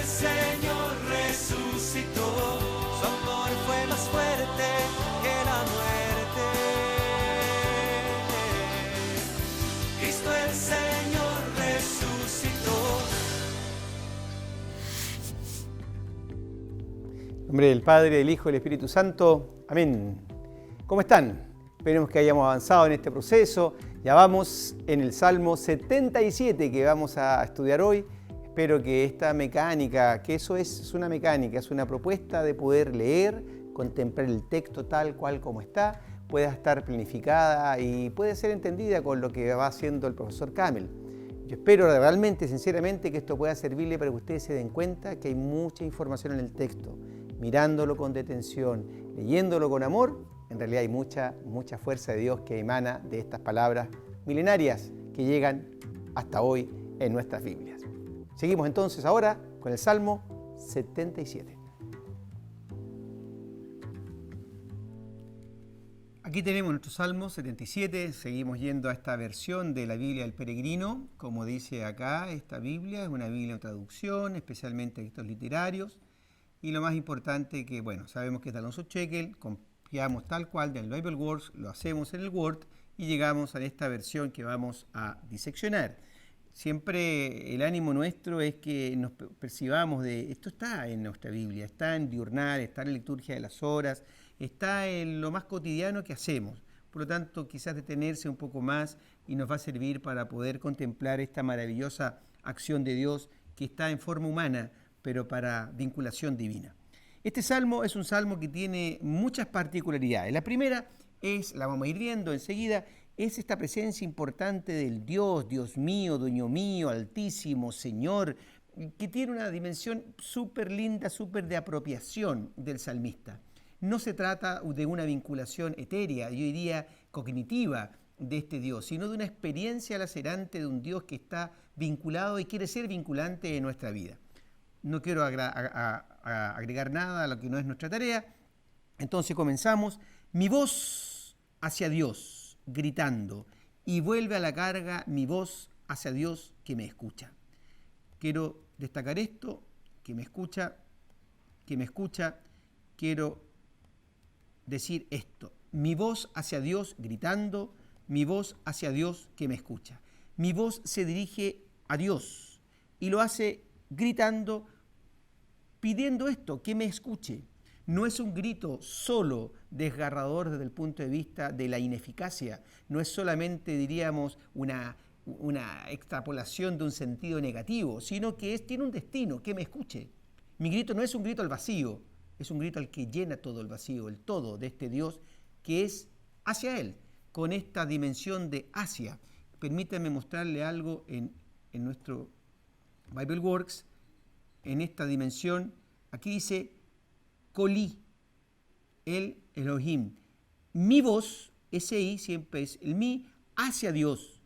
Señor resucitó, su amor fue más fuerte que la muerte. Cristo el Señor resucitó. En nombre del Padre, del Hijo y del Espíritu Santo. Amén. ¿Cómo están? Esperemos que hayamos avanzado en este proceso. Ya vamos en el Salmo 77 que vamos a estudiar hoy. Espero que esta mecánica, que eso es una mecánica, es una propuesta de poder leer, contemplar el texto tal cual como está, pueda estar planificada y puede ser entendida con lo que va haciendo el profesor Camel. Yo espero realmente, sinceramente, que esto pueda servirle para que ustedes se den cuenta que hay mucha información en el texto. Mirándolo con detención, leyéndolo con amor, en realidad hay mucha fuerza de Dios que emana de estas palabras milenarias que llegan hasta hoy en nuestras Biblias. Seguimos entonces ahora con el Salmo 77. Aquí tenemos nuestro Salmo 77, seguimos yendo a esta versión de la Biblia del Peregrino. Como dice acá, esta Biblia es una Biblia en traducción, especialmente textos literarios. Y lo más importante que, sabemos que es de Alonso Chequel, copiamos tal cual del BibleWorks, lo hacemos en el Word y llegamos a esta versión que vamos a diseccionar. Siempre el ánimo nuestro es que nos percibamos de, esto está en nuestra Biblia, está en diurnal, está en la liturgia de las horas, está en lo más cotidiano que hacemos. Por lo tanto, quizás detenerse un poco más y nos va a servir para poder contemplar esta maravillosa acción de Dios que está en forma humana, pero para vinculación divina. Este salmo es un salmo que tiene muchas particularidades. La primera es, la vamos a ir viendo enseguida, es esta presencia importante del Dios mío, dueño mío, altísimo, Señor, que tiene una dimensión súper linda, súper de apropiación del salmista. No se trata de una vinculación etérea, yo diría cognitiva, de este Dios, sino de una experiencia lacerante de un Dios que está vinculado y quiere ser vinculante en nuestra vida. No quiero agregar nada a lo que no es nuestra tarea. Entonces comenzamos. Mi voz hacia Dios, gritando, y vuelve a la carga mi voz hacia Dios que me escucha. Quiero destacar esto, que me escucha, quiero decir esto. Mi voz hacia Dios gritando, mi voz hacia Dios que me escucha. Mi voz se dirige a Dios y lo hace gritando, pidiendo esto, que me escuche. No es un grito solo desgarrador desde el punto de vista de la ineficacia, no es solamente, diríamos, una extrapolación de un sentido negativo, sino que tiene un destino, que me escuche. Mi grito no es un grito al vacío, es un grito al que llena todo el vacío, el todo de este Dios que es hacia Él, con esta dimensión de hacia. Permítanme mostrarle algo en nuestro BibleWorks, en esta dimensión. Aquí dice Colí, el Elohim. Mi voz, ese I siempre es el mi, hacia Dios.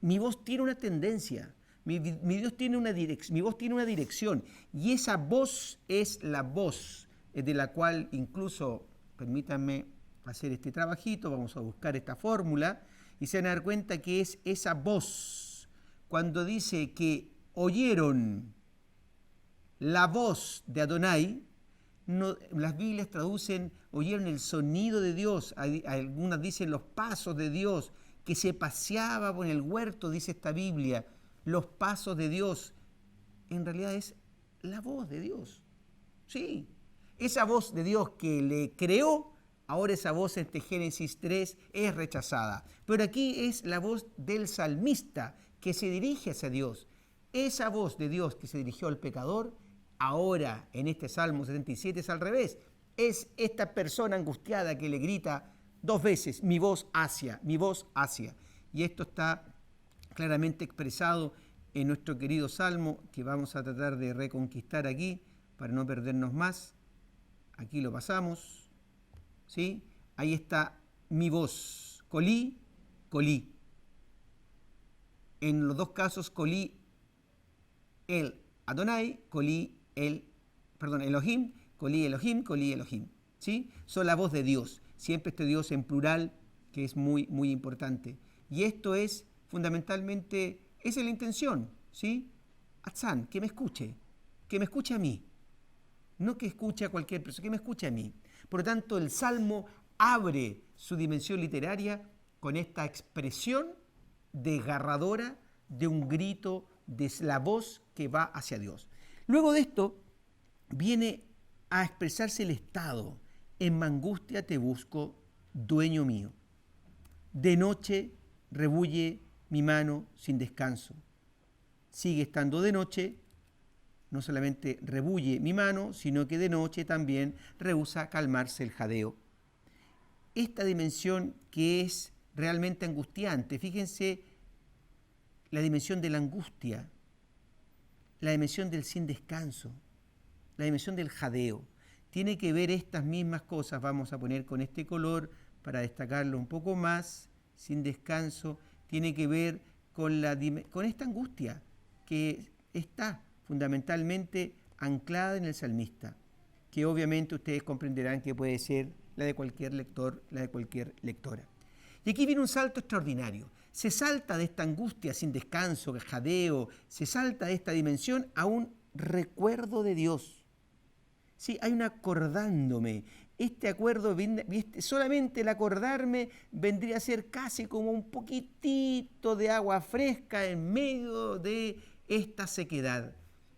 Mi voz tiene una tendencia, mi voz tiene una dirección, y esa voz es la voz de la cual incluso, permítanme hacer este trabajito, vamos a buscar esta fórmula, y se van a dar cuenta que es esa voz, cuando dice que oyeron la voz de Adonai. No, las Biblias traducen, oyeron el sonido de Dios, algunas dicen los pasos de Dios, que se paseaba por el huerto, dice esta Biblia, los pasos de Dios. En realidad es la voz de Dios. Sí, esa voz de Dios que le creó, ahora esa voz en este Génesis 3 es rechazada. Pero aquí es la voz del salmista que se dirige hacia Dios. Esa voz de Dios que se dirigió al pecador, ahora, en este Salmo 77 es al revés. Es esta persona angustiada que le grita dos veces, mi voz hacia, mi voz hacia. Y esto está claramente expresado en nuestro querido Salmo, que vamos a tratar de reconquistar aquí, para no perdernos más. Aquí lo pasamos, ¿sí? Ahí está mi voz, colí, colí. En los dos casos, colí el Adonai, colí Elohim, colí Elohim, colí Elohim, ¿sí? Son la voz de Dios, siempre este Dios en plural, que es muy, muy importante. Y esto es fundamentalmente, esa es la intención, ¿sí? Atzán, que me escuche. que me escuche a mí, no que escuche a cualquier persona, que me escuche a mí. Por lo tanto, el Salmo abre su dimensión literaria con esta expresión desgarradora de un grito, de la voz que va hacia Dios. Luego de esto, viene a expresarse el estado. En mi angustia te busco, dueño mío. De noche rebulle mi mano sin descanso. Sigue estando de noche, no solamente rebulle mi mano, sino que de noche también rehúsa calmarse el jadeo. Esta dimensión que es realmente angustiante, fíjense la dimensión de la angustia, la dimensión del sin descanso, la dimensión del jadeo. Tiene que ver estas mismas cosas, vamos a poner con este color para destacarlo un poco más, sin descanso, tiene que ver con esta angustia que está fundamentalmente anclada en el salmista, que obviamente ustedes comprenderán que puede ser la de cualquier lector, la de cualquier lectora. Y aquí viene un salto extraordinario. Se salta de esta angustia sin descanso, jadeo, se salta de esta dimensión a un recuerdo de Dios. Sí, hay un acordándome. Este acuerdo, solamente el acordarme vendría a ser casi como un poquitito de agua fresca en medio de esta sequedad.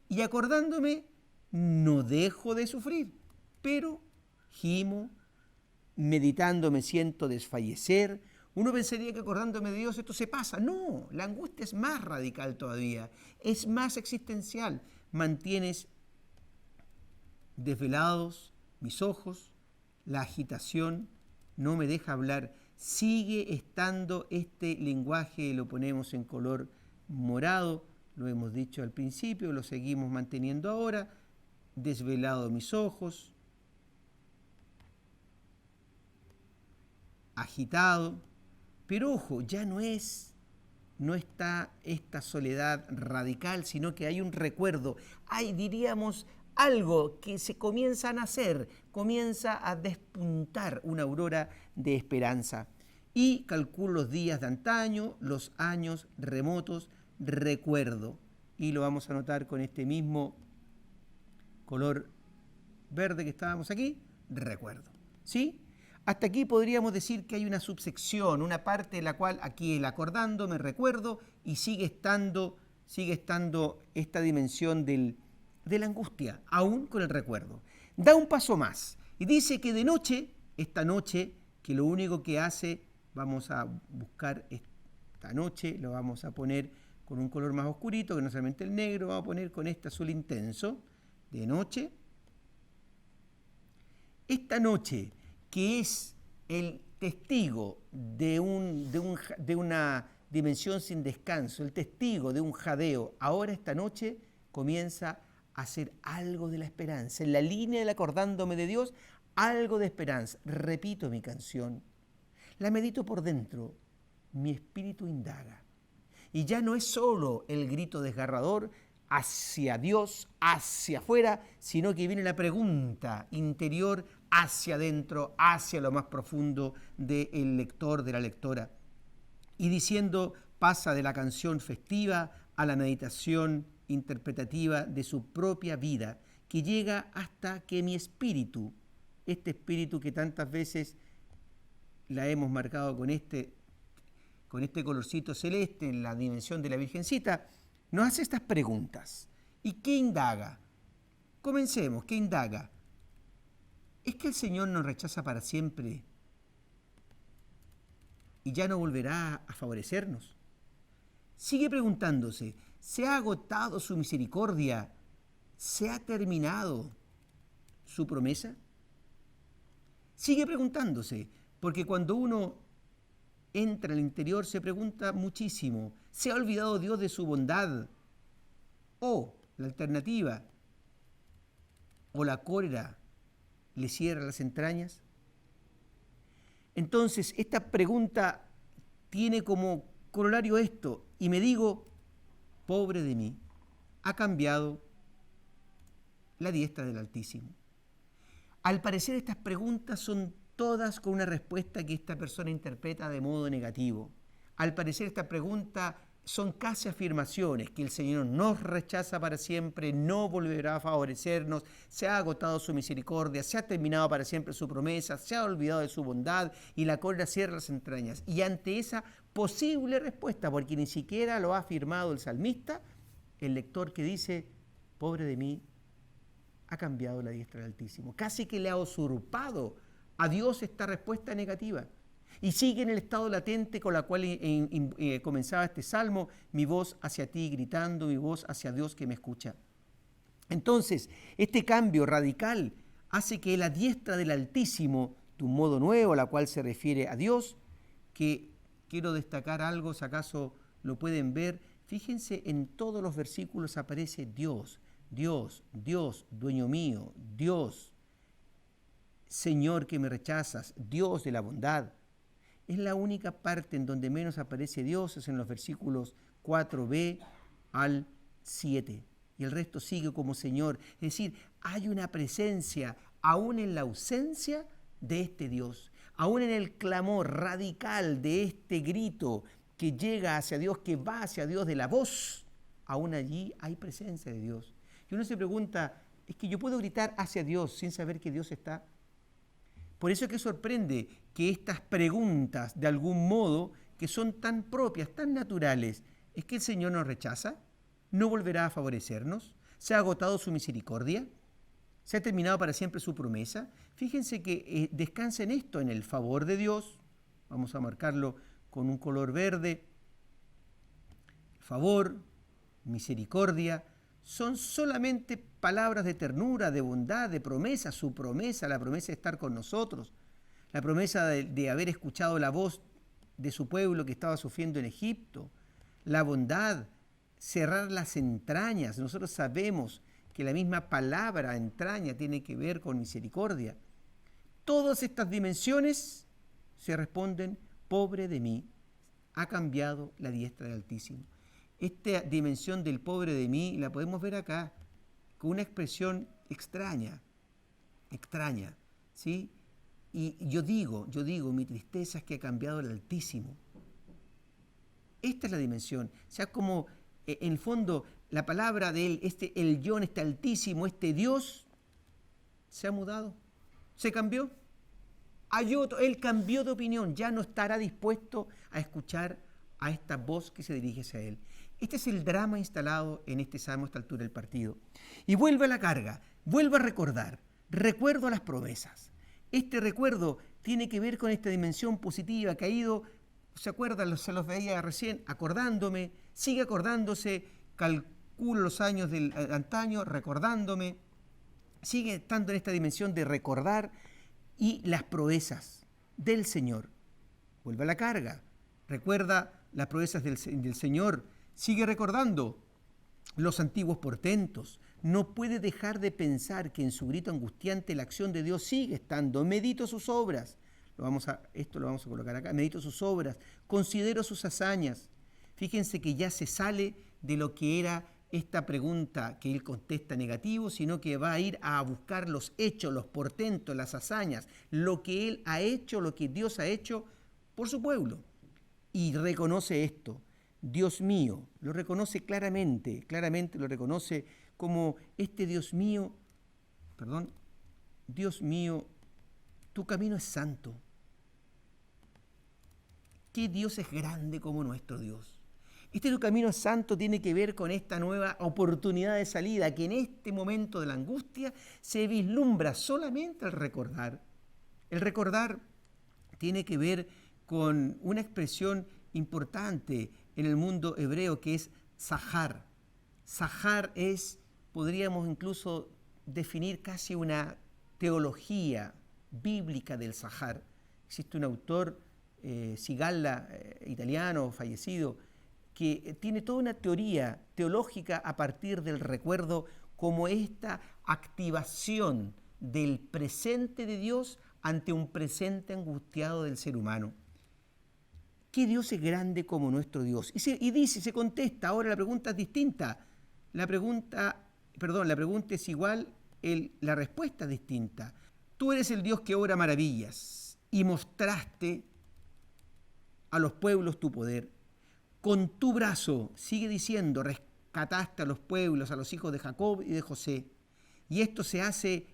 Y acordándome, no dejo de sufrir, pero gimo, meditando me siento desfallecer. Uno pensaría que acordándome de Dios esto se pasa. No, la angustia es más radical todavía, es más existencial. Mantienes desvelados mis ojos, la agitación no me deja hablar. Sigue estando este lenguaje, lo ponemos en color morado, lo hemos dicho al principio, lo seguimos manteniendo ahora, desvelado mis ojos, agitado, pero ojo, ya no está esta soledad radical, sino que hay un recuerdo, hay, diríamos, algo que se comienza a nacer, comienza a despuntar una aurora de esperanza. Y calculo los días de antaño, los años remotos, recuerdo. Y lo vamos a notar con este mismo color verde que estábamos aquí, recuerdo. ¿Sí? Hasta aquí podríamos decir que hay una subsección, una parte de la cual aquí el acordando, me recuerdo, y sigue estando esta dimensión de la angustia, aún con el recuerdo. Da un paso más y dice que de noche, esta noche, que lo único que hace, vamos a buscar esta noche, lo vamos a poner con un color más oscurito, que no solamente el negro, vamos a poner con este azul intenso, de noche. Esta noche, que es el testigo de una dimensión sin descanso, el testigo de un jadeo, ahora esta noche comienza a hacer algo de la esperanza. En la línea del acordándome de Dios, algo de esperanza. Repito mi canción, la medito por dentro, mi espíritu indaga. Y ya no es solo el grito desgarrador hacia Dios, hacia afuera, sino que viene la pregunta interior hacia adentro, hacia lo más profundo del lector, de la lectora. Y diciendo, pasa de la canción festiva a la meditación interpretativa de su propia vida, que llega hasta que mi espíritu, este espíritu que tantas veces la hemos marcado con este colorcito celeste en la dimensión de la Virgencita, nos hace estas preguntas. ¿Y qué indaga? Comencemos, ¿qué indaga? ¿Es que el Señor nos rechaza para siempre y ya no volverá a favorecernos? Sigue preguntándose, ¿se ha agotado su misericordia? ¿Se ha terminado su promesa? Sigue preguntándose, porque cuando uno entra al interior se pregunta muchísimo, ¿se ha olvidado Dios de su bondad? O la alternativa, o la cólera le cierra las entrañas. Entonces, esta pregunta tiene como corolario esto, y me digo, pobre de mí, ha cambiado la diestra del Altísimo. Al parecer estas preguntas son todas con una respuesta que esta persona interpreta de modo negativo. Al parecer esta pregunta son casi afirmaciones, que el Señor nos rechaza para siempre, no volverá a favorecernos, se ha agotado su misericordia, se ha terminado para siempre su promesa, se ha olvidado de su bondad y la cólera cierra las entrañas. Y ante esa posible respuesta, porque ni siquiera lo ha afirmado el salmista, el lector que dice, pobre de mí, ha cambiado la diestra del Altísimo. Casi que le ha usurpado a Dios esta respuesta negativa. Y sigue en el estado latente con la cual comenzaba este salmo, mi voz hacia ti gritando, mi voz hacia Dios que me escucha. Entonces, este cambio radical hace que la diestra del Altísimo, de un modo nuevo, a la cual se refiere a Dios, que quiero destacar algo, si acaso lo pueden ver, fíjense, en todos los versículos aparece Dios, Dios, Dios, dueño mío, Dios, Señor que me rechazas, Dios de la bondad. Es la única parte en donde menos aparece Dios, es en los versículos 4b al 7. Y el resto sigue como Señor. Es decir, hay una presencia, aún en la ausencia de este Dios, aún en el clamor radical de este grito que llega hacia Dios, que va hacia Dios de la voz, aún allí hay presencia de Dios. Y uno se pregunta, ¿es que yo puedo gritar hacia Dios sin saber que Dios está? Por eso es que sorprende que estas preguntas, de algún modo, que son tan propias, tan naturales, ¿es que el Señor nos rechaza? ¿No volverá a favorecernos? ¿Se ha agotado su misericordia? ¿Se ha terminado para siempre su promesa? Fíjense que descansa en esto, en el favor de Dios. Vamos a marcarlo con un color verde. Favor, misericordia, son solamente palabras de ternura, de bondad, de promesa, su promesa, la promesa de estar con nosotros, la promesa de haber escuchado la voz de su pueblo que estaba sufriendo en Egipto, la bondad, cerrar las entrañas. Nosotros sabemos que la misma palabra entraña tiene que ver con misericordia. Todas estas dimensiones se responden, pobre de mí, ha cambiado la diestra del Altísimo. Esta dimensión del pobre de mí la podemos ver acá con una expresión extraña, ¿sí? Y yo digo, mi tristeza es que ha cambiado el Altísimo. Esta es la dimensión. O sea, como en el fondo la palabra de él, el Yón, este Altísimo, este Dios, se ha mudado, se cambió. Él cambió de opinión, ya no estará dispuesto a escuchar a esta voz que se dirige hacia él. Este es el drama instalado en este salmo a esta altura del partido. Y vuelve a la carga, vuelve a recordar, recuerdo a las promesas. Este recuerdo tiene que ver con esta dimensión positiva que ha ido, ¿se acuerdan? Se los veía recién, acordándome, sigue acordándose, calculo los años del antaño, recordándome, sigue estando en esta dimensión de recordar y las proezas del Señor. Vuelve a la carga, recuerda las proezas del Señor, sigue recordando los antiguos portentos. No puede dejar de pensar que en su grito angustiante la acción de Dios sigue estando. Medito sus obras. Esto lo vamos a colocar acá. Medito sus obras. Considero sus hazañas. Fíjense que ya se sale de lo que era esta pregunta que él contesta negativo, sino que va a ir a buscar los hechos, los portentos, las hazañas, lo que él ha hecho, lo que Dios ha hecho por su pueblo. Y reconoce esto. Dios mío, lo reconoce claramente lo reconoce como este Dios mío, tu camino es santo. ¿Qué Dios es grande como nuestro Dios? Tu camino santo tiene que ver con esta nueva oportunidad de salida que en este momento de la angustia se vislumbra solamente al recordar. El recordar tiene que ver con una expresión importante en el mundo hebreo que es zahar. Zahar es, podríamos incluso definir casi una teología bíblica del zahar. Existe un autor, Sigalla, italiano, fallecido, que tiene toda una teoría teológica a partir del recuerdo como esta activación del presente de Dios ante un presente angustiado del ser humano. ¿Qué Dios es grande como nuestro Dios? Se contesta, ahora la pregunta es distinta. La pregunta es igual, la respuesta es distinta. Tú eres el Dios que obra maravillas y mostraste a los pueblos tu poder. con tu brazo, sigue diciendo, rescataste a los pueblos, a los hijos de Jacob y de José. Y esto se hace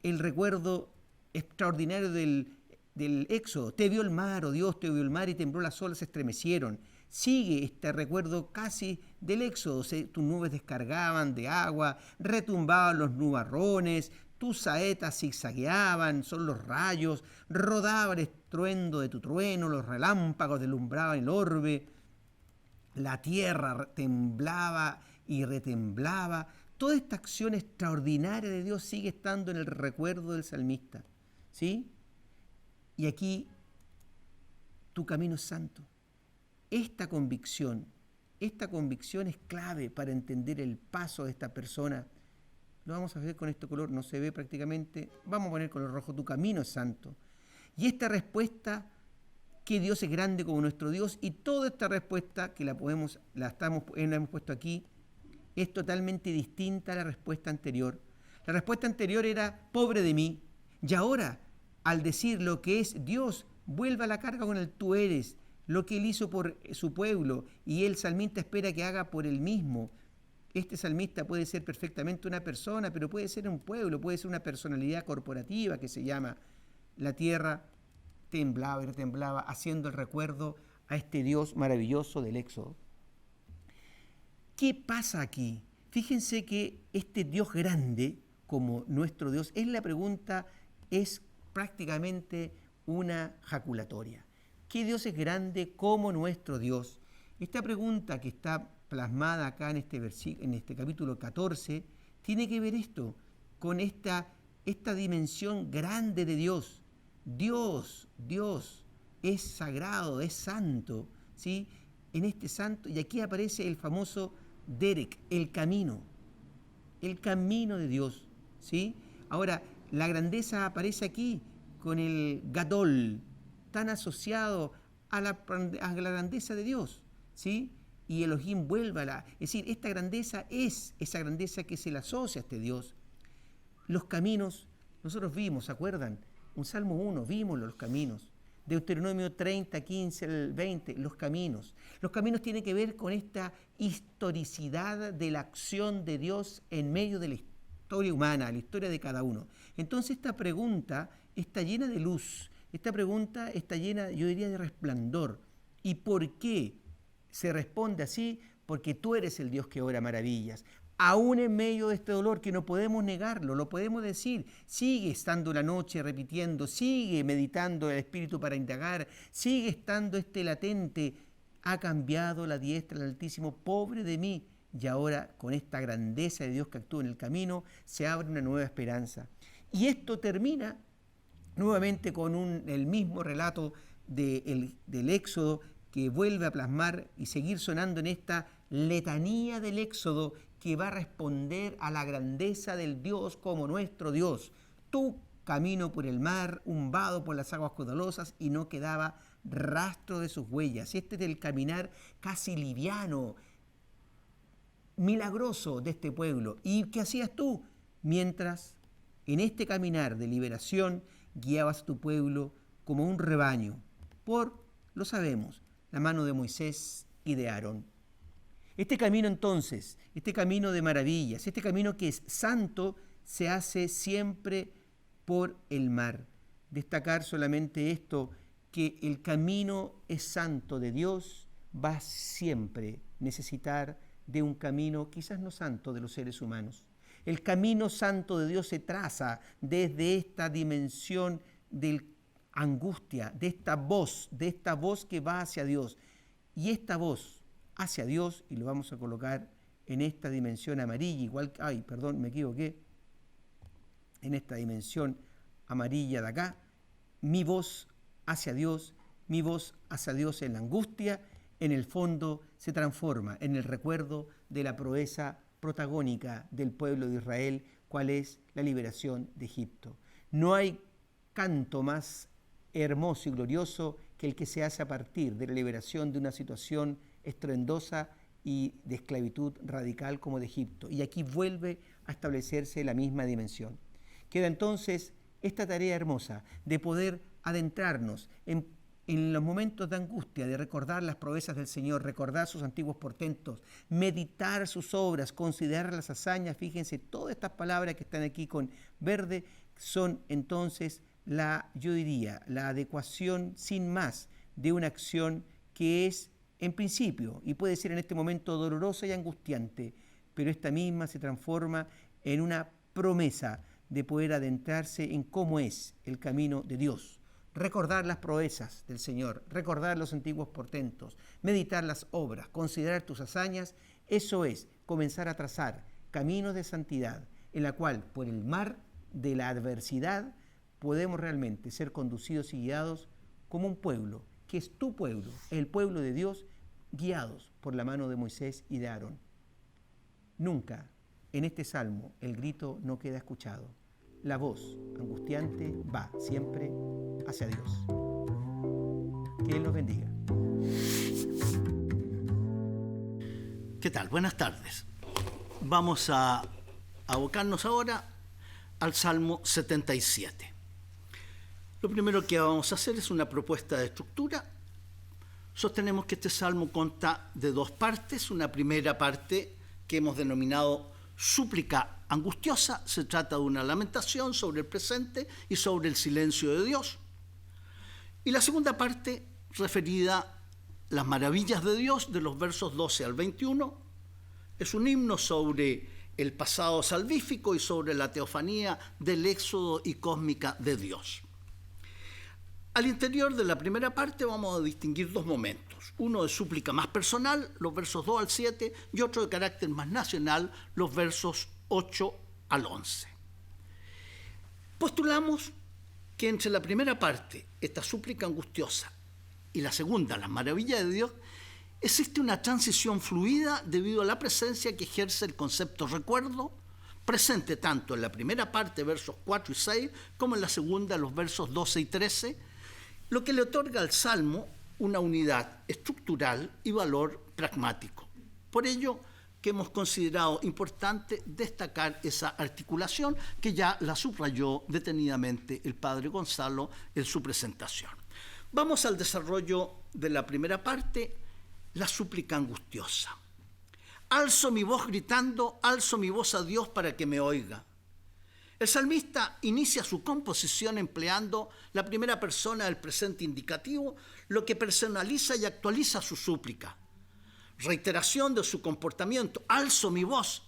el recuerdo extraordinario del Éxodo. Te vio el mar, oh Dios, te vio el mar y tembló las olas, se estremecieron. Sigue este recuerdo casi del Éxodo. Tus nubes descargaban de agua, retumbaban los nubarrones, tus saetas zigzagueaban, son los rayos, rodaba el estruendo de tu trueno, los relámpagos deslumbraban el orbe, la tierra temblaba y retemblaba. Toda esta acción extraordinaria de Dios sigue estando en el recuerdo del salmista, ¿sí? Y aquí tu camino es santo. Esta convicción es clave para entender el paso de esta persona. Lo vamos a ver con este color, no se ve prácticamente. Vamos a poner color rojo, tu camino es santo. Y esta respuesta, que Dios es grande como nuestro Dios, y toda esta respuesta que la hemos puesto aquí, es totalmente distinta a la respuesta anterior. La respuesta anterior era, pobre de mí. Y ahora, al decir lo que es Dios, vuelve a la carga con el tú eres, lo que Él hizo por su pueblo, y el salmista espera que haga por Él mismo. Este salmista puede ser perfectamente una persona, pero puede ser un pueblo, puede ser una personalidad corporativa que se llama la tierra temblaba y retemblaba, haciendo el recuerdo a este Dios maravilloso del Éxodo. ¿Qué pasa aquí? Fíjense que este Dios grande, como nuestro Dios, la pregunta es prácticamente una jaculatoria. ¿Qué Dios es grande como nuestro Dios? Esta pregunta que está plasmada acá en este capítulo 14, tiene que ver esto, con esta dimensión grande de Dios. Dios es sagrado, es santo, ¿sí? En este santo, y aquí aparece el famoso Derek, el camino de Dios, ¿sí? Ahora, la grandeza aparece aquí con el Gadol, tan asociado a la grandeza de Dios, ¿sí? Y Elohim vuelve es decir, esta grandeza es esa grandeza que se le asocia a este Dios. Los caminos, nosotros vimos, ¿se acuerdan? Un Salmo 1, vimos los caminos. Deuteronomio 30, 15 al 20, los caminos. Los caminos tienen que ver con esta historicidad de la acción de Dios en medio de la historia humana, la historia de cada uno. Entonces esta pregunta está llena de luz, esta pregunta está llena, yo diría, de resplandor. ¿Y por qué se responde así? Porque tú eres el Dios que obra maravillas. Aún en medio de este dolor que no podemos negarlo, lo podemos decir, sigue estando la noche repitiendo, sigue meditando el Espíritu para indagar, sigue estando latente, ha cambiado la diestra del Altísimo, pobre de mí. Y ahora, con esta grandeza de Dios que actúa en el camino, se abre una nueva esperanza. Y esto termina nuevamente con el mismo relato del Éxodo, que vuelve a plasmar y seguir sonando en esta letanía del Éxodo, que va a responder a la grandeza del Dios como nuestro Dios. Tu camino por el mar, un vado por las aguas caudalosas, y no quedaba rastro de sus huellas. Este es el caminar casi liviano, milagroso de este pueblo. ¿Y qué hacías tú? Mientras en este caminar de liberación guiabas a tu pueblo como un rebaño, lo sabemos, la mano de Moisés y de Aarón. Este camino entonces, este camino de maravillas, este camino que es santo, se hace siempre por el mar. Destacar solamente esto, que el camino es santo de Dios, va siempre a necesitar de un camino quizás no santo de los seres humanos. El camino santo de Dios se traza desde esta dimensión de angustia, de esta voz que va hacia Dios. Y esta voz hacia Dios, y lo vamos a colocar en esta dimensión amarilla, me equivoqué, en esta dimensión amarilla de acá, mi voz hacia Dios en la angustia, en el fondo se transforma en el recuerdo de la proeza protagónica del pueblo de Israel, cuál es la liberación de Egipto. No hay canto más hermoso y glorioso que el que se hace a partir de la liberación de una situación estruendosa y de esclavitud radical como de Egipto. Y aquí vuelve a establecerse la misma dimensión. Queda entonces esta tarea hermosa de poder adentrarnos en en los momentos de angustia, de recordar las proezas del Señor, recordar sus antiguos portentos, meditar sus obras, considerar las hazañas, fíjense, todas estas palabras que están aquí con verde son entonces yo diría, la adecuación sin más de una acción que es en principio, y puede ser en este momento dolorosa y angustiante, pero esta misma se transforma en una promesa de poder adentrarse en cómo es el camino de Dios. Recordar las proezas del Señor, recordar los antiguos portentos, meditar las obras, considerar tus hazañas, eso es comenzar a trazar caminos de santidad, en la cual por el mar de la adversidad podemos realmente ser conducidos y guiados como un pueblo, que es tu pueblo, el pueblo de Dios, guiados por la mano de Moisés y de Aarón. Nunca en este salmo el grito no queda escuchado. La voz angustiante va siempre hacia Dios. Que Él los bendiga. ¿Qué tal? Buenas tardes. Vamos a abocarnos ahora al Salmo 77. Lo primero que vamos a hacer es una propuesta de estructura. Sostenemos que este salmo consta de dos partes. Una primera parte que hemos denominado súplica angustiosa, se trata de una lamentación sobre el presente y sobre el silencio de Dios. Y la segunda parte, referida a las maravillas de Dios, de los versos 12 al 21, es un himno sobre el pasado salvífico y sobre la teofanía del éxodo y cósmica de Dios. Al interior de la primera parte vamos a distinguir dos momentos. Uno de súplica más personal, los versos 2 al 7, y otro de carácter más nacional, los versos 8 al 11. Postulamos que entre la primera parte, esta súplica angustiosa, y la segunda, las maravillas de Dios, existe una transición fluida debido a la presencia que ejerce el concepto recuerdo, presente tanto en la primera parte, versos 4 y 6, como en la segunda, los versos 12 y 13, lo que le otorga al Salmo una unidad estructural y valor pragmático. Por ello que hemos considerado importante destacar esa articulación que ya la subrayó detenidamente el padre Gonzalo en su presentación. Vamos al desarrollo de la primera parte, la súplica angustiosa. Alzo mi voz gritando, alzo mi voz a Dios para que me oiga. El salmista inicia su composición empleando la primera persona del presente indicativo, lo que personaliza y actualiza su súplica. Reiteración de su comportamiento, alzo mi voz.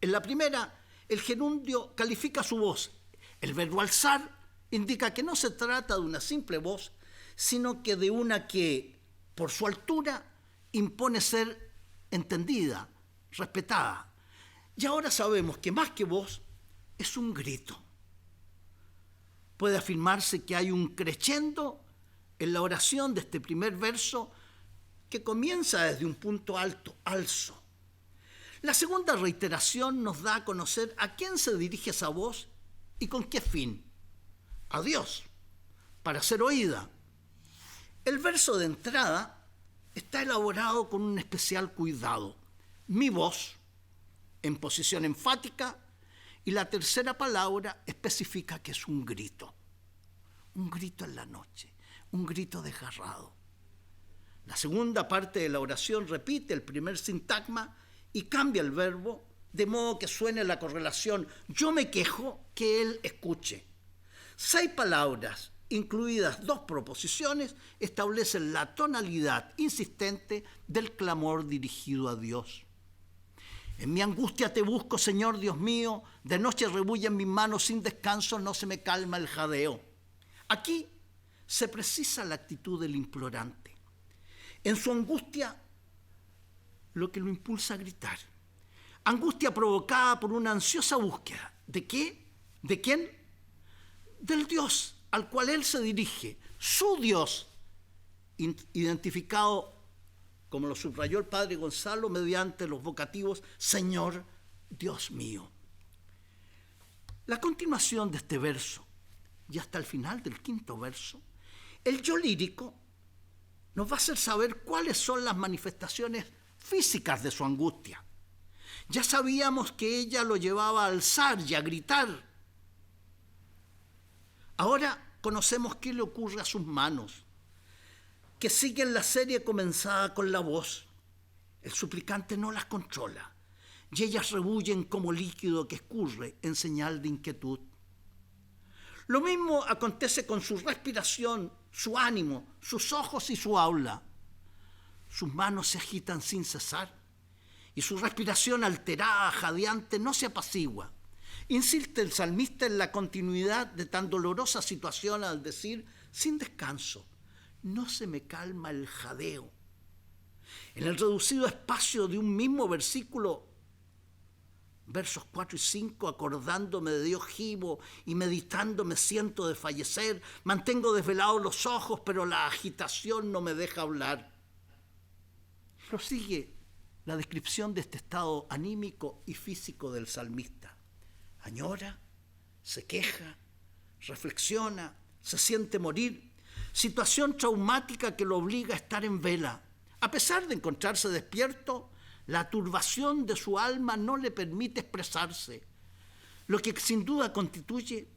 En la primera, el gerundio califica su voz. El verbo alzar indica que no se trata de una simple voz, sino que de una que, por su altura, impone ser entendida, respetada. Y ahora sabemos que más que voz, es un grito. Puede afirmarse que hay un crescendo en la oración de este primer verso que comienza desde un punto alto, alzo. La segunda reiteración nos da a conocer a quién se dirige esa voz y con qué fin. A Dios, para ser oída. El verso de entrada está elaborado con un especial cuidado. Mi voz, en posición enfática, y la tercera palabra especifica que es un grito en la noche, un grito desgarrado. La segunda parte de la oración repite el primer sintagma y cambia el verbo, de modo que suene la correlación yo me quejo, que él escuche. 6 palabras, incluidas 2 proposiciones, establecen la tonalidad insistente del clamor dirigido a Dios. En mi angustia te busco, Señor Dios mío, de noche rebulla en mis manos sin descanso, no se me calma el jadeo. Aquí se precisa la actitud del implorante. En su angustia, lo que lo impulsa a gritar. Angustia provocada por una ansiosa búsqueda. ¿De qué? ¿De quién? Del Dios al cual él se dirige, su Dios, identificado, como lo subrayó el padre Gonzalo, mediante los vocativos, Señor, Dios mío. La continuación de este verso, y hasta el final del 5º verso, el yo lírico nos va a hacer saber cuáles son las manifestaciones físicas de su angustia. Ya sabíamos que ella lo llevaba a alzar y a gritar. Ahora conocemos qué le ocurre a sus manos. que siguen la serie comenzada con la voz. El suplicante no las controla y ellas rebullen como líquido que escurre en señal de inquietud. Lo mismo acontece con su respiración, su ánimo, sus ojos y su habla. Sus manos se agitan sin cesar y su respiración alterada, jadeante, no se apacigua. Insiste el salmista en la continuidad de tan dolorosa situación al decir, sin descanso, no se me calma el jadeo. En el reducido espacio de un mismo versículo, versos 4 y 5, acordándome de Dios gibo y meditando me siento de fallecer, mantengo desvelados los ojos, pero la agitación no me deja hablar. Prosigue la descripción de este estado anímico y físico del salmista. Añora, se queja, reflexiona, se siente morir, situación traumática que lo obliga a estar en vela. A pesar de encontrarse despierto, la turbación de su alma no le permite expresarse, lo que sin duda constituye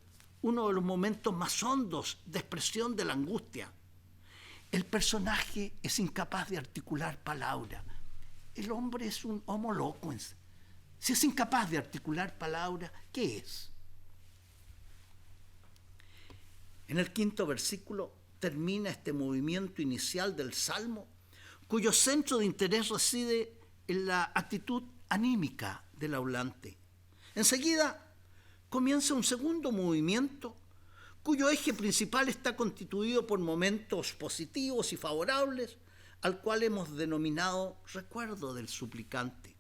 uno de los momentos más hondos de expresión de la angustia. El personaje es incapaz de articular palabra. El hombre es un homo loquens. Si es incapaz de articular palabra, ¿qué es? En el 5º versículo termina este movimiento inicial del Salmo, cuyo centro de interés reside en la actitud anímica del hablante. Enseguida comienza un segundo movimiento, cuyo eje principal está constituido por momentos positivos y favorables, al cual hemos denominado recuerdo del suplicante.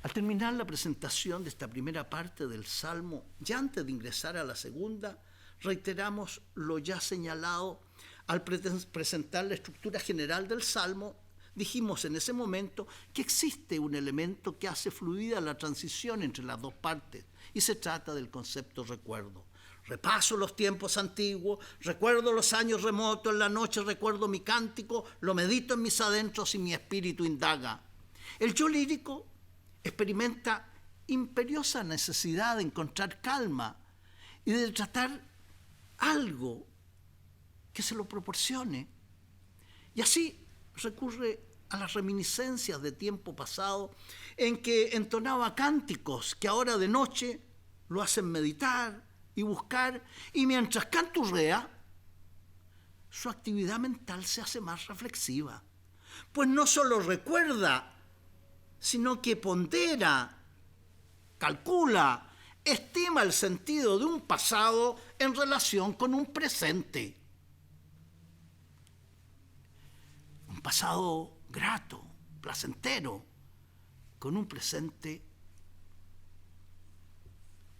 Al terminar la presentación de esta primera parte del Salmo, ya antes de ingresar a la segunda, reiteramos lo ya señalado al presentar la estructura general del Salmo. Dijimos en ese momento que existe un elemento que hace fluida la transición entre las dos partes, y se trata del concepto recuerdo. Repaso los tiempos antiguos, recuerdo los años remotos, en la noche recuerdo mi cántico, lo medito en mis adentros y mi espíritu indaga. El yo lírico experimenta imperiosa necesidad de encontrar calma y de tratar algo que se lo proporcione. Y así recurre a las reminiscencias de tiempo pasado en que entonaba cánticos que ahora de noche lo hacen meditar y buscar, y mientras canturrea, su actividad mental se hace más reflexiva, pues no solo recuerda, sino que pondera, calcula, estima el sentido de un pasado en relación con un presente. Un pasado grato, placentero, con un presente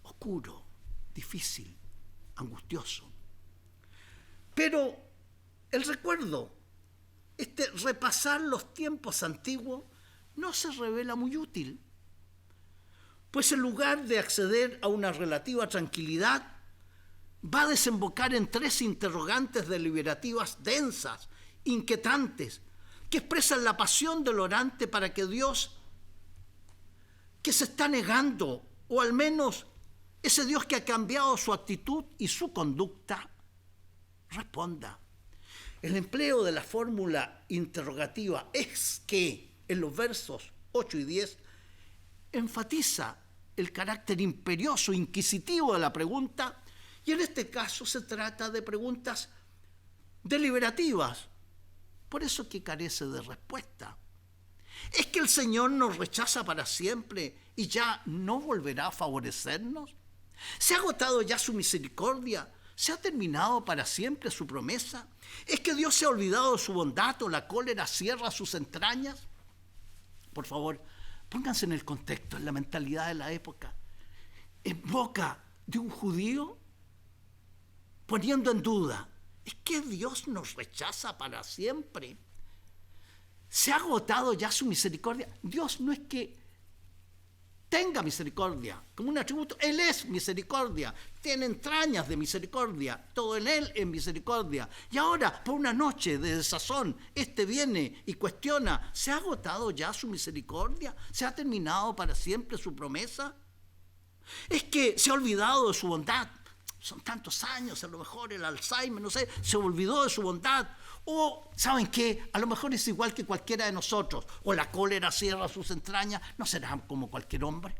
oscuro, difícil, angustioso. Pero el recuerdo, repasar los tiempos antiguos, no se revela muy útil, pues en lugar de acceder a una relativa tranquilidad, va a desembocar en 3 interrogantes deliberativas densas, inquietantes, que expresan la pasión del orante para que Dios, que se está negando, o al menos ese Dios que ha cambiado su actitud y su conducta, responda. El empleo de la fórmula interrogativa es que en los versos 8 y 10 enfatiza el carácter imperioso, inquisitivo de la pregunta, y en este caso se trata de preguntas deliberativas, por eso que carece de respuesta. ¿Es que el Señor nos rechaza para siempre y ya no volverá a favorecernos? ¿Se ha agotado ya su misericordia? ¿Se ha terminado para siempre su promesa? ¿Es que Dios se ha olvidado de su bondad o la cólera cierra sus entrañas? Por favor, pónganse en el contexto, en la mentalidad de la época. En boca de un judío, poniendo en duda, ¿es que Dios nos rechaza para siempre? ¿Se ha agotado ya su misericordia? Dios no es que tenga misericordia como un atributo, Él es misericordia, tiene entrañas de misericordia, todo en Él es misericordia. Y ahora, por una noche de desazón, viene y cuestiona, ¿se ha agotado ya su misericordia? ¿Se ha terminado para siempre su promesa? ¿Es que se ha olvidado de su bondad? son tantos años, a lo mejor el Alzheimer, no sé, se olvidó de su bondad. O, ¿saben qué? A lo mejor es igual que cualquiera de nosotros. O la cólera cierra sus entrañas, no será como cualquier hombre.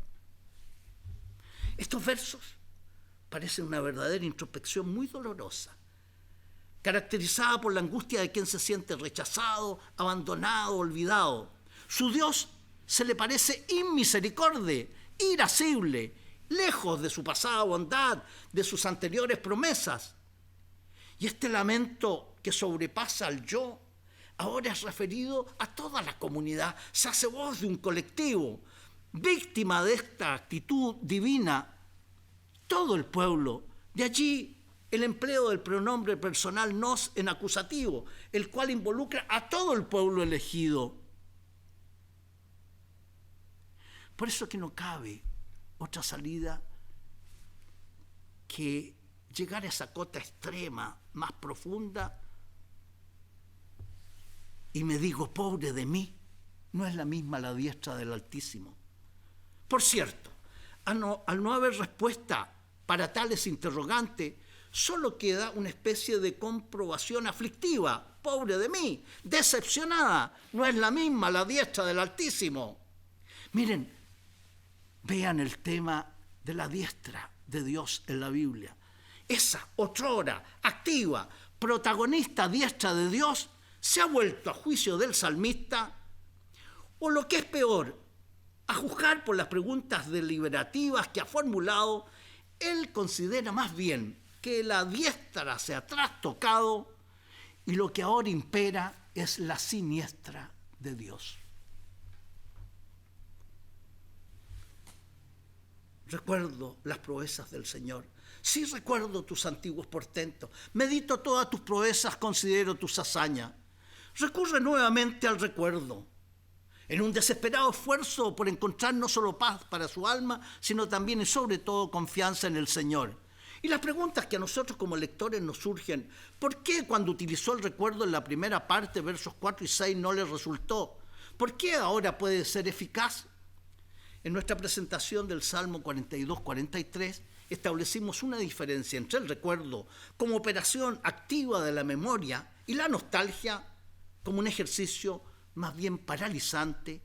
Estos versos parecen una verdadera introspección muy dolorosa, caracterizada por la angustia de quien se siente rechazado, abandonado, olvidado. Su Dios se le parece inmisericorde, irascible, lejos de su pasada bondad, de sus anteriores promesas. Y este lamento que sobrepasa al yo, ahora es referido a toda la comunidad, se hace voz de un colectivo. Víctima de esta actitud divina, todo el pueblo. De allí el empleo del pronombre personal nos en acusativo, el cual involucra a todo el pueblo elegido. Por eso que no cabe otra salida que llegar a esa cota extrema, más profunda, y me digo, pobre de mí, no es la misma la diestra del Altísimo. Por cierto, al no haber respuesta para tales interrogantes, solo queda una especie de comprobación aflictiva. Pobre de mí, decepcionada, no es la misma la diestra del Altísimo. Miren, vean el tema de la diestra de Dios en la Biblia. Esa otrora, activa, protagonista diestra de Dios, se ha vuelto a juicio del salmista, o lo que es peor, a juzgar por las preguntas deliberativas que ha formulado, él considera más bien que la diestra se ha trastocado y lo que ahora impera es la siniestra de Dios. Recuerdo las proezas del Señor. Sí recuerdo tus antiguos portentos. Medito todas tus proezas, considero tus hazañas. Recurre nuevamente al recuerdo, en un desesperado esfuerzo por encontrar no solo paz para su alma, sino también y sobre todo confianza en el Señor. Y las preguntas que a nosotros como lectores nos surgen, ¿por qué cuando utilizó el recuerdo en la primera parte, versos 4 y 6, no le resultó? ¿Por qué ahora puede ser eficaz? En nuestra presentación del Salmo 42-43 establecimos una diferencia entre el recuerdo como operación activa de la memoria y la nostalgia como un ejercicio más bien paralizante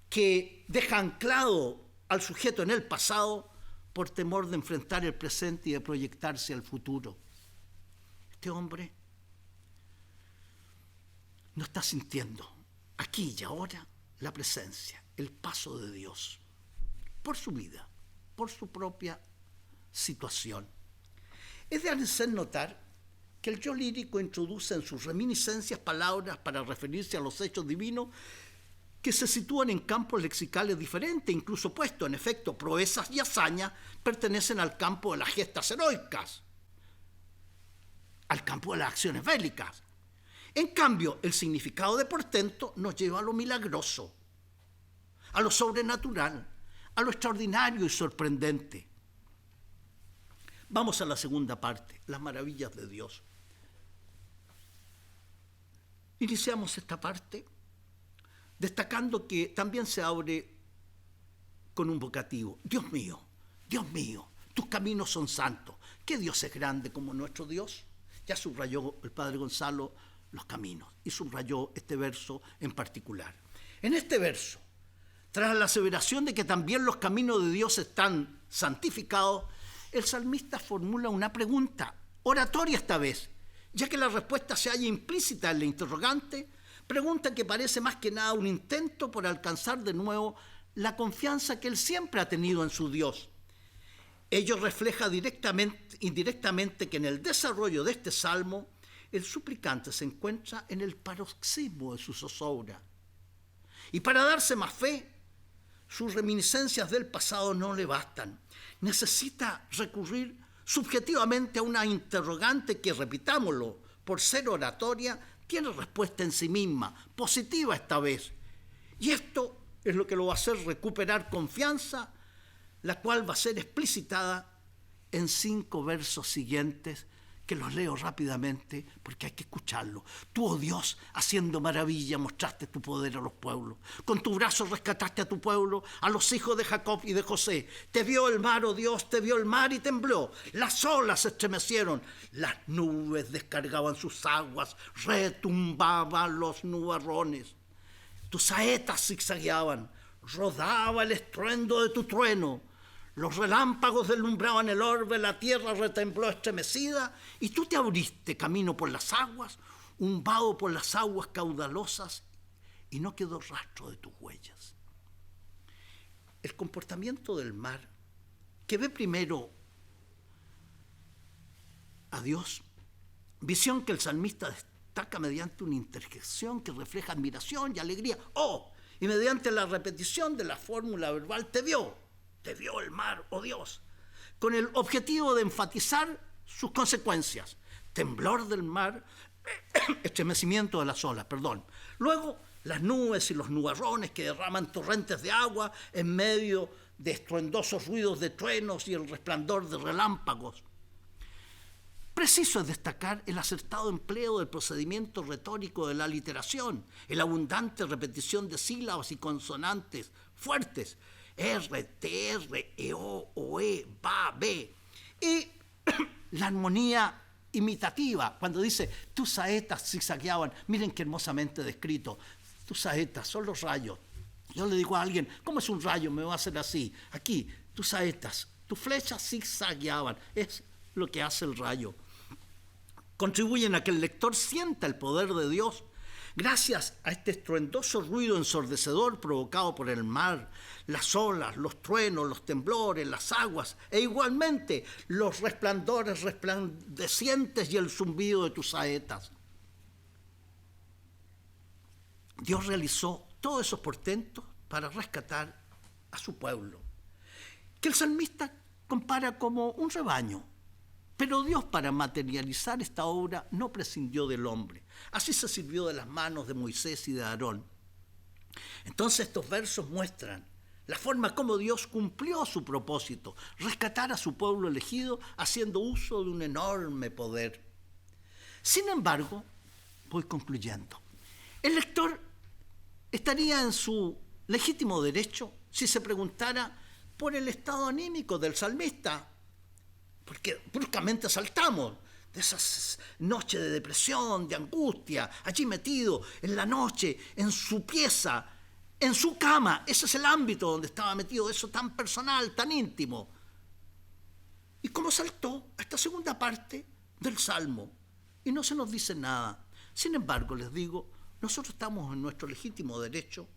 que deja anclado al sujeto en el pasado por temor de enfrentar el presente y de proyectarse al futuro. Este hombre no está sintiendo aquí y ahora la presencia, el paso de Dios por su vida, por su propia situación. Es de hacer notar que el yo lírico introduce en sus reminiscencias palabras para referirse a los hechos divinos que se sitúan en campos lexicales diferentes, incluso opuestos. En efecto, proezas y hazañas pertenecen al campo de las gestas heroicas, al campo de las acciones bélicas. En cambio, el significado de portento nos lleva a lo milagroso, a lo sobrenatural, a lo extraordinario y sorprendente. Vamos a la segunda parte, las maravillas de Dios. Iniciamos esta parte destacando que también se abre con un vocativo. Dios mío, tus caminos son santos. ¿Qué Dios es grande como nuestro Dios? Ya subrayó el padre Gonzalo los caminos y subrayó este verso en particular. En este verso, tras la aseveración de que también los caminos de Dios están santificados, el salmista formula una pregunta, oratoria esta vez, ya que la respuesta se halla implícita en la interrogante, pregunta que parece más que nada un intento por alcanzar de nuevo la confianza que él siempre ha tenido en su Dios. Ello refleja indirectamente que en el desarrollo de este salmo, el suplicante se encuentra en el paroxismo de su zozobra. Y para darse más fe, sus reminiscencias del pasado no le bastan. Necesita recurrir subjetivamente a una interrogante que, repitámoslo, por ser oratoria, tiene respuesta en sí misma, positiva esta vez. Y esto es lo que lo va a hacer recuperar confianza, la cual va a ser explicitada en 5 versos siguientes que los leo rápidamente porque hay que escucharlo. Tú, oh Dios, haciendo maravilla, mostraste tu poder a los pueblos. Con tu brazo rescataste a tu pueblo, a los hijos de Jacob y de José. Te vio el mar, oh Dios, te vio el mar y tembló. Las olas se estremecieron, las nubes descargaban sus aguas, retumbaban los nubarrones. Tus saetas zigzagueaban, rodaba el estruendo de tu trueno. Los relámpagos deslumbraban el orbe, la tierra retembló estremecida, y tú te abriste camino por las aguas, un vado por las aguas caudalosas, y no quedó rastro de tus huellas. El comportamiento del mar, que ve primero a Dios, visión que el salmista destaca mediante una interjección que refleja admiración y alegría. ¡Oh! Y mediante la repetición de la fórmula verbal, te vio el mar, oh Dios, con el objetivo de enfatizar sus consecuencias. Temblor del mar, estremecimiento de las olas, perdón. Luego, las nubes y los nubarrones que derraman torrentes de agua en medio de estruendosos ruidos de truenos y el resplandor de relámpagos. Preciso es destacar el acertado empleo del procedimiento retórico de la literación, la abundante repetición de sílabas y consonantes fuertes, R, T, R, E, O, E, ba, be. Y la armonía imitativa, cuando dice, tus saetas zigzagueaban. Miren qué hermosamente descrito. Tus saetas son los rayos. Yo le digo a alguien, ¿cómo es un rayo? Me va a hacer así. Aquí, tus saetas, tus flechas zigzagueaban. Es lo que hace el rayo. Contribuyen a que el lector sienta el poder de Dios. Gracias a este estruendoso ruido ensordecedor provocado por el mar, las olas, los truenos, los temblores, las aguas, e igualmente los resplandores resplandecientes y el zumbido de tus saetas. Dios realizó todos esos portentos para rescatar a su pueblo, que el salmista compara como un rebaño. Pero Dios, para materializar esta obra, no prescindió del hombre. Así se sirvió de las manos de Moisés y de Aarón. Entonces estos versos muestran la forma como Dios cumplió su propósito, rescatar a su pueblo elegido haciendo uso de un enorme poder. Sin embargo, voy concluyendo, el lector estaría en su legítimo derecho si se preguntara por el estado anímico del salmista, porque bruscamente saltamos de esas noches de depresión, de angustia, allí metido en la noche, en su pieza, en su cama. Ese es el ámbito donde estaba metido, eso tan personal, tan íntimo. Y cómo saltó a esta segunda parte del Salmo, y no se nos dice nada. Sin embargo, les digo, nosotros estamos en nuestro legítimo derecho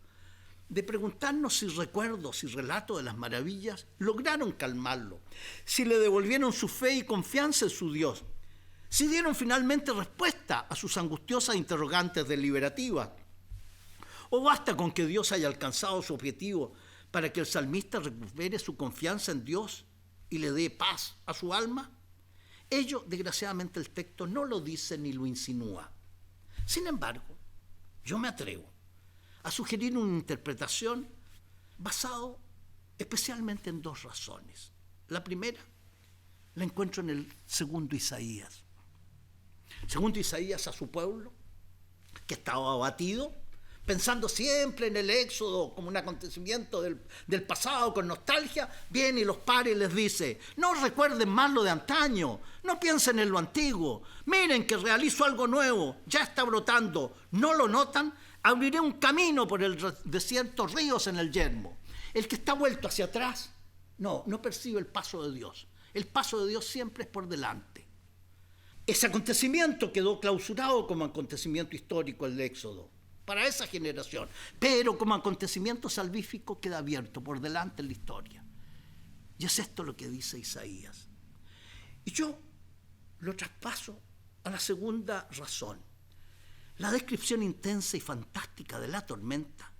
de preguntarnos si recuerdos y relatos de las maravillas lograron calmarlo, si le devolvieron su fe y confianza en su Dios, si dieron finalmente respuesta a sus angustiosas interrogantes deliberativas, o basta con que Dios haya alcanzado su objetivo para que el salmista recupere su confianza en Dios y le dé paz a su alma. Ello, desgraciadamente, el texto no lo dice ni lo insinúa. Sin embargo, yo me atrevo a sugerir una interpretación basado especialmente en dos razones. La primera la encuentro en el segundo Isaías. Segundo Isaías a su pueblo, que estaba abatido, pensando siempre en el éxodo como un acontecimiento del pasado con nostalgia, viene y los para y les dice, no recuerden más lo de antaño, no piensen en lo antiguo, miren que realizo algo nuevo, ya está brotando, ¿no lo notan? Abriré un camino por el desierto, ríos en el yermo. El que está vuelto hacia atrás, no percibe el paso de Dios. El paso de Dios siempre es por delante. Ese acontecimiento quedó clausurado como acontecimiento histórico, el éxodo, para esa generación. Pero como acontecimiento salvífico queda abierto por delante en la historia. Y es esto lo que dice Isaías. Y yo lo traspaso a la segunda razón. La descripción intensa y fantástica de la tormenta,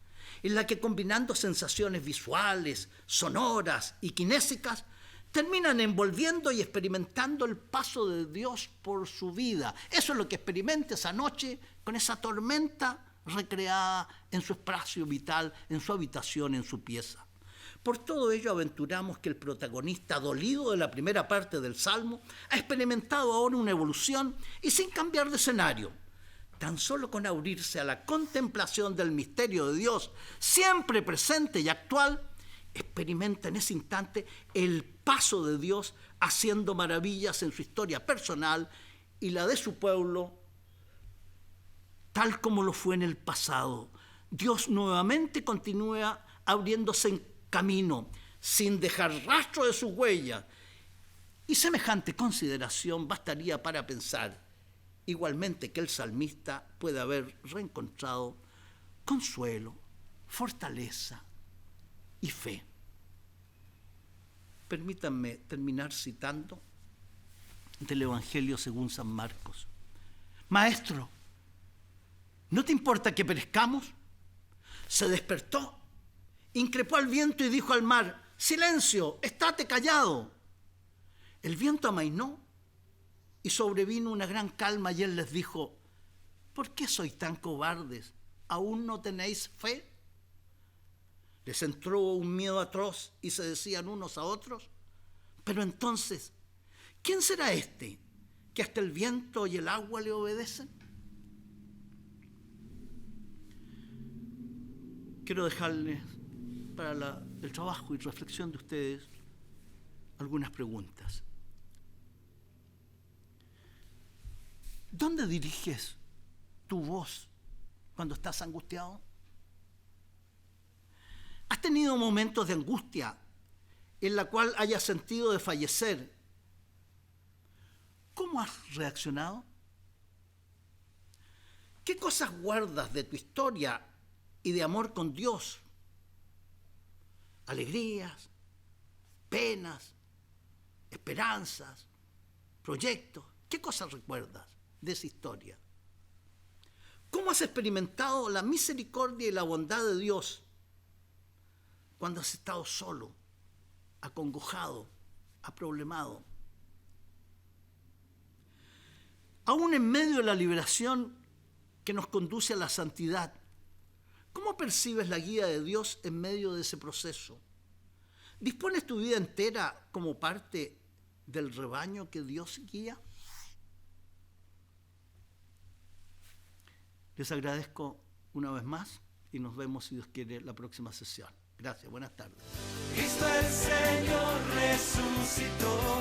en la que combinando sensaciones visuales, sonoras y kinésicas, terminan envolviendo y experimentando el paso de Dios por su vida. Eso es lo que experimenta esa noche con esa tormenta recreada en su espacio vital, en su habitación, en su pieza. Por todo ello aventuramos que el protagonista dolido de la primera parte del Salmo ha experimentado ahora una evolución y sin cambiar de escenario. Tan solo con abrirse a la contemplación del misterio de Dios, siempre presente y actual, experimenta en ese instante el paso de Dios haciendo maravillas en su historia personal y la de su pueblo, tal como lo fue en el pasado. Dios nuevamente continúa abriéndose en camino, sin dejar rastro de sus huellas. Y semejante consideración bastaría para pensar igualmente que el salmista puede haber reencontrado consuelo, fortaleza y fe. Permítanme terminar citando del Evangelio según San Marcos. Maestro, ¿no te importa que perezcamos? Se despertó, increpó al viento y dijo al mar: silencio, estate callado. El viento amainó y sobrevino una gran calma y él les dijo: ¿por qué sois tan cobardes? ¿Aún no tenéis fe? Les entró un miedo atroz y se decían unos a otros: pero entonces, ¿quién será este que hasta el viento y el agua le obedecen? Quiero dejarles para el trabajo y reflexión de ustedes algunas preguntas. ¿Dónde diriges tu voz cuando estás angustiado? ¿Has tenido momentos de angustia en la cual hayas sentido de fallecer? ¿Cómo has reaccionado? ¿Qué cosas guardas de tu historia y de amor con Dios? Alegrías, penas, esperanzas, proyectos. ¿Qué cosas recuerdas de esa historia? ¿Cómo has experimentado la misericordia y la bondad de Dios cuando has estado solo, acongojado, aproblemado? Aún en medio de la liberación que nos conduce a la santidad, ¿cómo percibes la guía de Dios en medio de ese proceso? ¿Dispones tu vida entera como parte del rebaño que Dios guía? Les agradezco una vez más y nos vemos, si Dios quiere, la próxima sesión. Gracias, buenas tardes. Cristo el Señor resucitó.